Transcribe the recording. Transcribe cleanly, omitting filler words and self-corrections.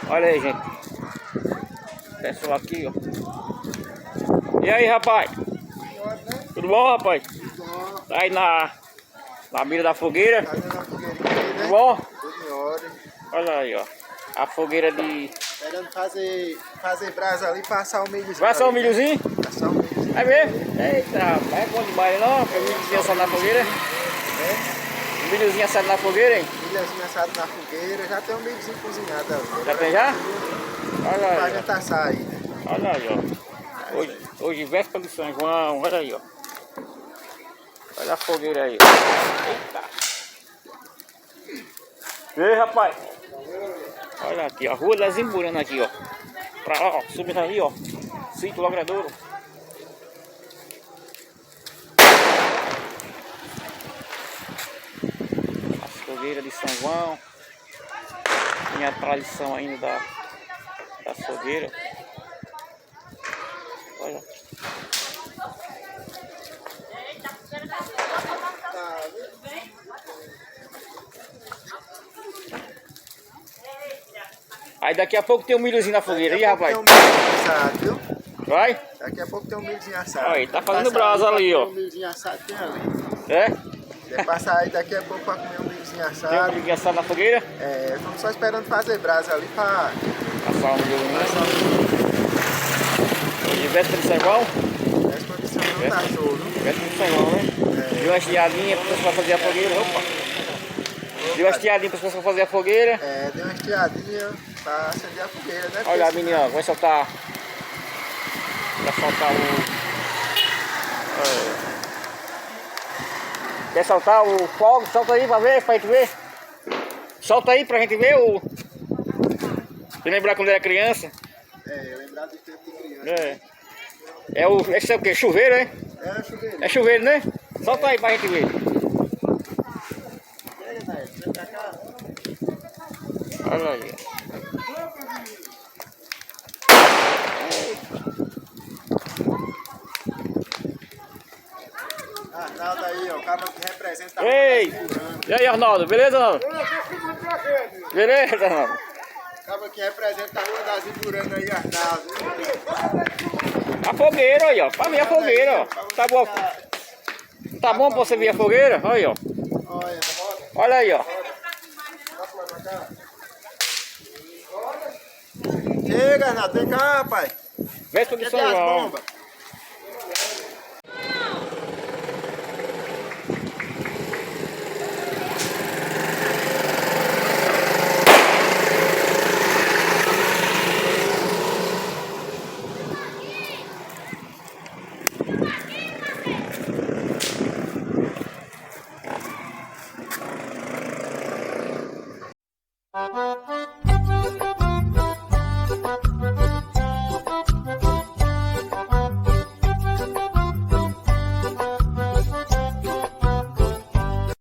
Olha aí, gente. Pessoal aqui, ó. E aí, rapaz? Tudo bom, rapaz? Tá aí na beira da fogueira? Tudo bom? Tudo em ordem. Olha aí, ó. A fogueira de... Esperando fazer brasa ali, passar o milhozinho. Vai assar um milhozinho? Passar o milhozinho. É mesmo? Eita, rapaz, é bom demais, não? Pra milhozinho assado na fogueira? É, Milhozinho assado na fogueira, hein? milhozinho assado na fogueira. Já tem um milhozinho cozinhado ali. Já tem já? Olha Pra aí, gente assar aí, né? ó. Olha aí, ó. Hoje véspera de São João, olha aí, ó. Olha a fogueira aí, ó. Eita. E aí, rapaz? Olha aqui, ó. Rua das Imburana aqui, ó. Pra lá, ó. Subindo aí, ó. Sítio Logradouro. As fogueiras de São João. Tinha a tradição ainda da fogueira. Olha. Aí daqui a pouco tem um milhozinho na fogueira, aí, rapaz? Tem um milhozinho assado, viu? Vai? Daqui a pouco tem um milhozinho assado. Aí, tá fazendo brasa ali, ó. Um milhozinho assado tem ali. É? Quer passar aí daqui a pouco pra comer um milhozinho Tem um assado. milhozinho assado na fogueira? É, estamos só esperando fazer brasa ali pra Passar um milhozinho. passar o milhozinho. Hoje véspera de São João? Essa condição não tá show, viu? Véspera de São João, né? Deu uma estiadinha pra pessoa fazer a fogueira. Opa! Deu uma estiadinha pra pessoa fazer a fogueira. É, deu uma estiadinha pra acender a fogueira, né? Olha a Porque menina, vai soltar. Vai soltar o. Quer soltar o fogo? Solta aí pra ver, pra gente ver. Solta aí pra gente ver o. Você lembrar quando era criança? lembrar do tempo de criança. Esse é o que? Chuveiro, é? É, chuveiro. É chuveiro, né? Solta aí pra gente ver. Pega, Nair, vem pra cá. Olha aí. Arnaldo aí, ó, o cara que representa a Ei! Rua das Imburana. E aí, Arnaldo? Beleza, Arnaldo? Beleza, Arnaldo? O cara que representa a Rua das Imburana aí, Arnaldo. A fogueira aí, ó. Pra mim a fogueira, ó. Tá bom. Tá bom pra você ver a fogueira? Olha aí, ó. Olha, Olha aí, ó. roda pra cá. Chega, Arnaldo, vem cá, rapaz. Véspera de Cadê São as João. bombas?